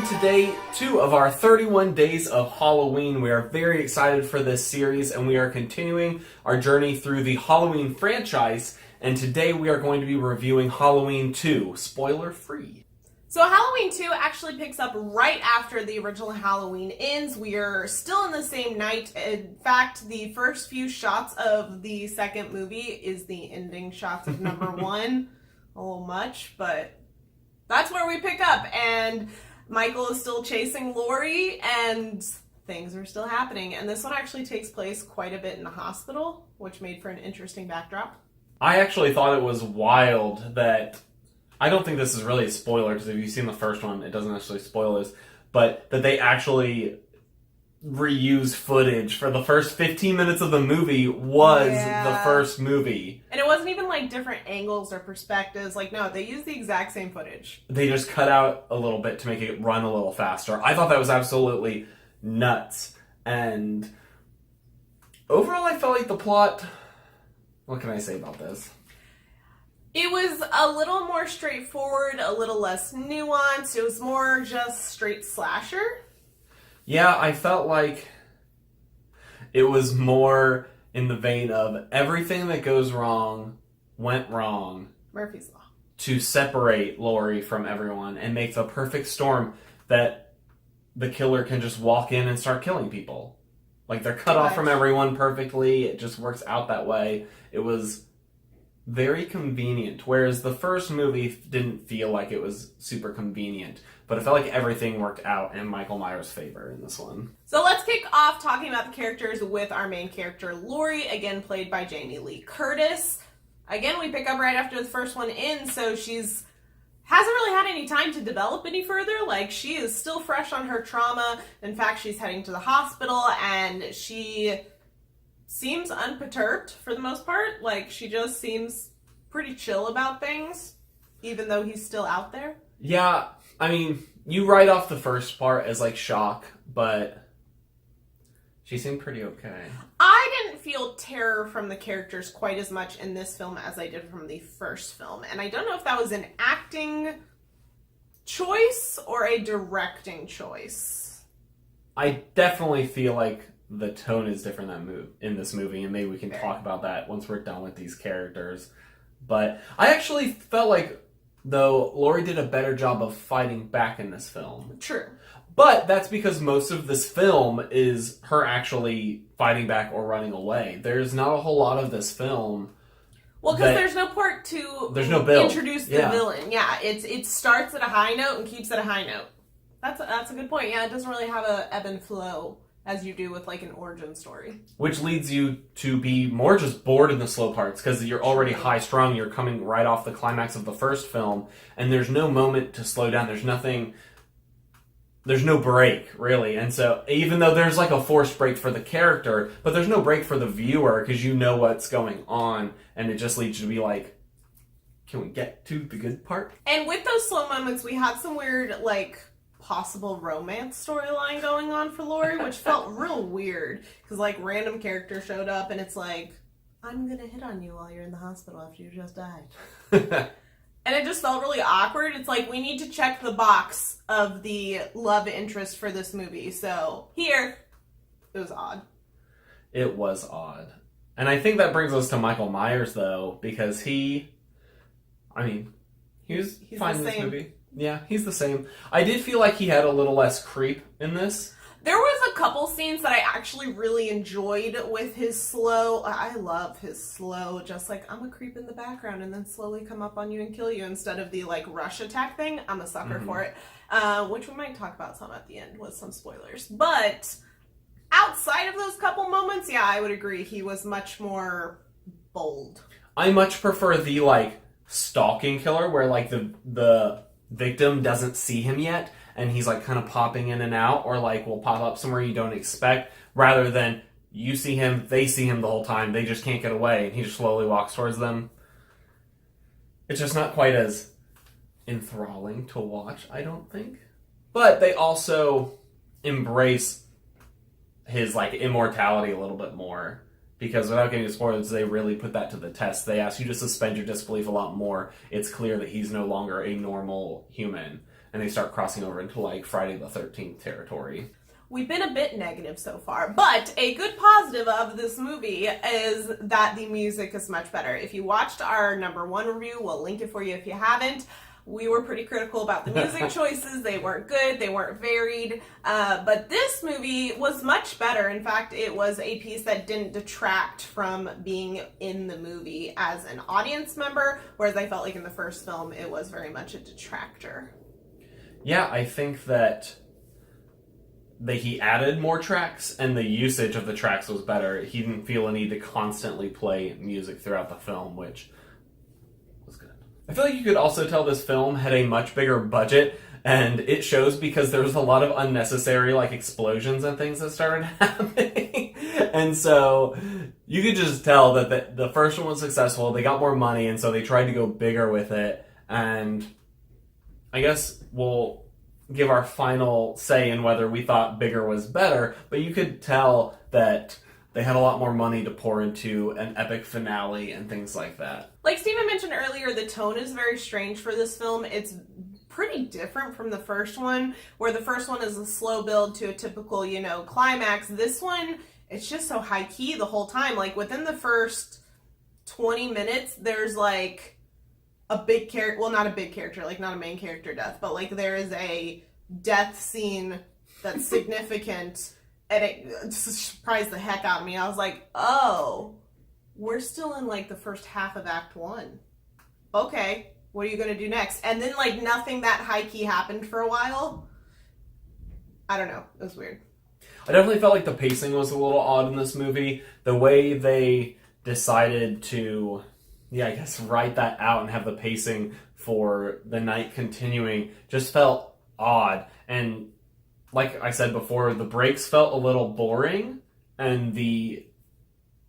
welcome to day 2 of our 31 Days of Halloween. We are very excited for this series, and we are continuing our journey through the Halloween franchise, and today we are going to be reviewing Halloween 2, spoiler-free. So Halloween 2 actually picks up right after the original Halloween ends. We are still in the same night. In fact, the first few shots of the second movie is the ending shots of number 1. A little much, but that's where we pick up, and Michael is still chasing Laurie, and things are still happening. And this one actually takes place quite a bit in the hospital, which made for an interesting backdrop. I actually thought it was wild that, I don't think this is really a spoiler, because if you've seen the first one, it doesn't actually spoil this, but that they actually reuse footage for the first 15 minutes of the movie was the first movie. And it wasn't even like different angles or perspectives. Like, no, they used the exact same footage. They just cut out a little bit to make it run a little faster. I thought that was absolutely nuts. And overall, I felt like the plot... What can I say about this? It was a little more straightforward, a little less nuanced. It was more just straight slasher. Yeah, I felt like it was more in the vein of everything that goes wrong went wrong. Murphy's Law. To separate Laurie from everyone and make the perfect storm that the killer can just walk in and start killing people. Like, they're cut off from everyone perfectly. It just works out that way. It was very convenient, whereas the first movie didn't feel like it was super convenient, but it felt like everything worked out in Michael Myers' favor in this one. So let's kick off talking about the characters with our main character, Laurie, again played by Jamie Lee Curtis. Again, we pick up right after the first one ends, so she's hasn't really had any time to develop any further. Like, she is still fresh on her trauma. In fact, she's heading to the hospital, and she seems unperturbed for the most part. Like, she just seems pretty chill about things, even though he's still out there. Yeah, I mean, you write off the first part as, like, shock, but she seemed pretty okay. I didn't feel terror from the characters quite as much in this film as I did from the first film. And I don't know if that was an acting choice or a directing choice. I definitely feel like the tone is different in this movie, and maybe we can talk about that once we're done with these characters. But I actually felt like, though, Laurie did a better job of fighting back in this film. True. But that's because most of this film is her actually fighting back or running away. There's not a whole lot of this film. Well, because there's no part to build. Introduce the villain. Yeah, it starts at a high note and keeps at a high note. That's a good point. Yeah, it doesn't really have a ebb and flow as you do with, like, an origin story. Which leads you to be more just bored in the slow parts, because you're already high-strung. You're coming right off the climax of the first film, and there's no moment to slow down. There's no break, really. And so, even though there's, like, a forced break for the character, but there's no break for the viewer, because you know what's going on, and it just leads you to be like, can we get to the good part? And with those slow moments, we had some weird, like, possible romance storyline going on for Laurie, which felt real weird, because, like, random characters showed up, and it's like, I'm gonna hit on you while you're in the hospital after you just died. And it just felt really awkward. It's like, we need to check the box of the love interest for this movie, so here, it was odd. It was odd. And I think that brings us to Michael Myers, though, because he was fine in this movie. Yeah, he's the same. I did feel like he had a little less creep in this. There was a couple scenes that I actually really enjoyed with his slow... I love his slow, just like, I'm a creep in the background and then slowly come up on you and kill you instead of the, like, rush attack thing. I'm a sucker for it. Which we might talk about some at the end with some spoilers. But outside of those couple moments, yeah, I would agree. He was much more bold. I much prefer the, like, stalking killer where, like, the victim doesn't see him yet, and he's, like, kind of popping in and out, or, like, will pop up somewhere you don't expect, rather than you see him, they see him the whole time, they just can't get away, and he just slowly walks towards them. It's just not quite as enthralling to watch, I don't think. But they also embrace his, like, immortality a little bit more. Because without getting into spoilers, they really put that to the test. They ask you to suspend your disbelief a lot more. It's clear that he's no longer a normal human. and they start crossing over into like Friday the 13th territory. We've been a bit negative so far, but a good positive of this movie is that the music is much better. If you watched our number 1 review, we'll link it for you if you haven't. We were pretty critical about the music choices. They weren't good, they weren't varied, but this movie was much better. In fact, it was a piece that didn't detract from being in the movie as an audience member, whereas I felt like in the first film, it was very much a detractor. Yeah, I think that he added more tracks, and the usage of the tracks was better. He didn't feel a need to constantly play music throughout the film, which was good. I feel like you could also tell this film had a much bigger budget, and it shows because there was a lot of unnecessary like explosions and things that started happening. And so you could just tell that the first one was successful. They got more money, and so they tried to go bigger with it. And I guess we'll give our final say in whether we thought bigger was better, but you could tell that they had a lot more money to pour into an epic finale and things like that. Like Steven mentioned earlier, the tone is very strange for this film. It's pretty different from the first one, where the first one is a slow build to a typical, climax. This one, it's just so high key the whole time. Like within the first 20 minutes, there's like a big character, well, not a big character, like not a main character death, but like there is a death scene that's significant, and it surprised the heck out of me. I was like, oh, we're still in like the first half of Act 1. Okay, what are you gonna do next? And then like nothing that high key happened for a while. I don't know, it was weird. I definitely felt like the pacing was a little odd in this movie. The way they decided to I guess write that out and have the pacing for the night continuing just felt odd. And like I said before, the breaks felt a little boring, and the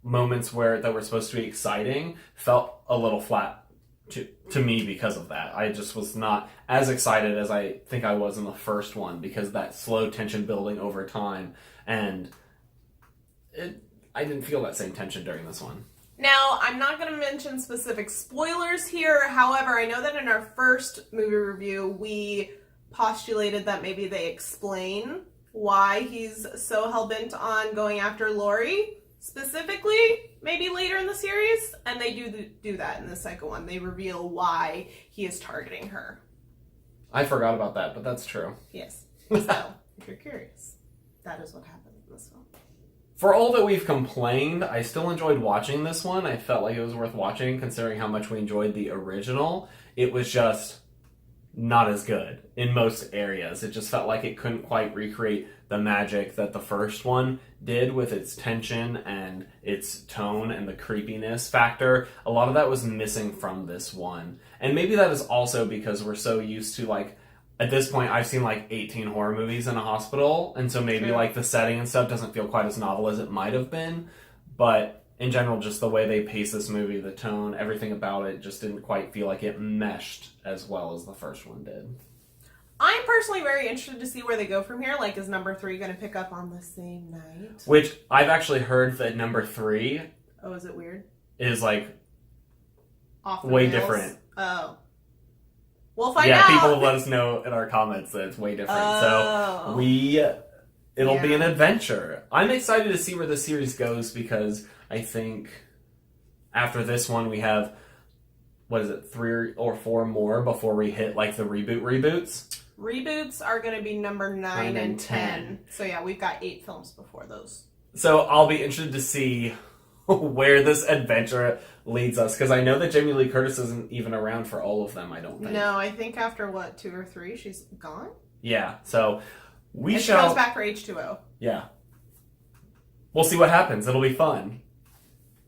moments that were supposed to be exciting felt a little flat to me because of that. I just was not as excited as I think I was in the first one, because that slow tension building over time, and I didn't feel that same tension during this one. Now, I'm not going to mention specific spoilers here. However, I know that in our first movie review, we postulated that maybe they explain why he's so hell-bent on going after Lori, specifically, maybe later in the series. And they do that in the second one. They reveal why he is targeting her. I forgot about that, but that's true. Yes. So, if you're curious, that is what happens in this film. For all that we've complained, I still enjoyed watching this one. I felt like it was worth watching considering how much we enjoyed the original. It was just not as good in most areas. It just felt like it couldn't quite recreate the magic that the first one did with its tension and its tone and the creepiness factor. A lot of that was missing from this one. And maybe that is also because we're so used to like, at this point, I've seen like 18 horror movies in a hospital, and so maybe like the setting and stuff doesn't feel quite as novel as it might have been. But in general, just the way they pace this movie, the tone, everything about it just didn't quite feel like it meshed as well as the first one did. I'm personally very interested to see where they go from here. Like, is number 3 going to pick up on the same night? Which I've actually heard that number 3... Oh, is it weird? Is like Off the way rails? different. Oh. We'll find out. Yeah, people have let us know in our comments that it's way different. Oh. So it'll be an adventure. I'm excited to see where the series goes, because I think after this one we have, 3 or 4 more before we hit like the reboots. Reboots are going to be number 9 and 10. So yeah, we've got 8 films before those. So I'll be interested to see where this adventure leads us, because I know that Jamie Lee Curtis isn't even around for all of them, I don't think. No, I think after 2 or 3 she's gone. Yeah, so she comes back for H2O. Yeah. We'll see what happens. It'll be fun.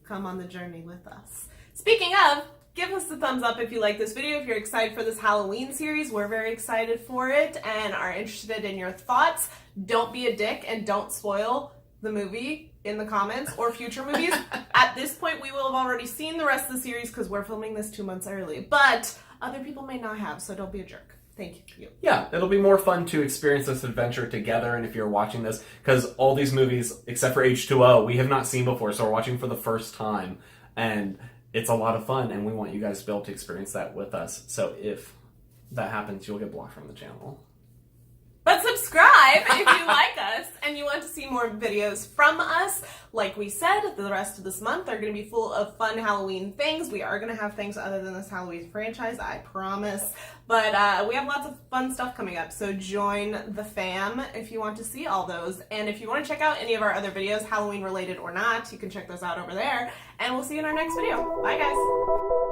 Come on the journey with us. Speaking of, give us a thumbs up if you like this video. If you're excited for this Halloween series, we're very excited for it and are interested in your thoughts. Don't be a dick and don't spoil the movie in the comments or future movies. At this point, we will have already seen the rest of the series because we're filming this 2 months early. But other people may not have, so don't be a jerk. Thank you. Yeah, it'll be more fun to experience this adventure together, and if you're watching this, because all these movies, except for H2O, we have not seen before, so we're watching for the first time, and it's a lot of fun, and we want you guys to be able to experience that with us. So if that happens, you'll get blocked from the channel. But subscribe if you like us and you want to see more videos from us. Like we said, the rest of this month are going to be full of fun Halloween things. We are going to have things other than this Halloween franchise, I promise. But we have lots of fun stuff coming up, so join the fam if you want to see all those. And if you want to check out any of our other videos, Halloween related or not, you can check those out over there. And we'll see you in our next video. Bye, guys.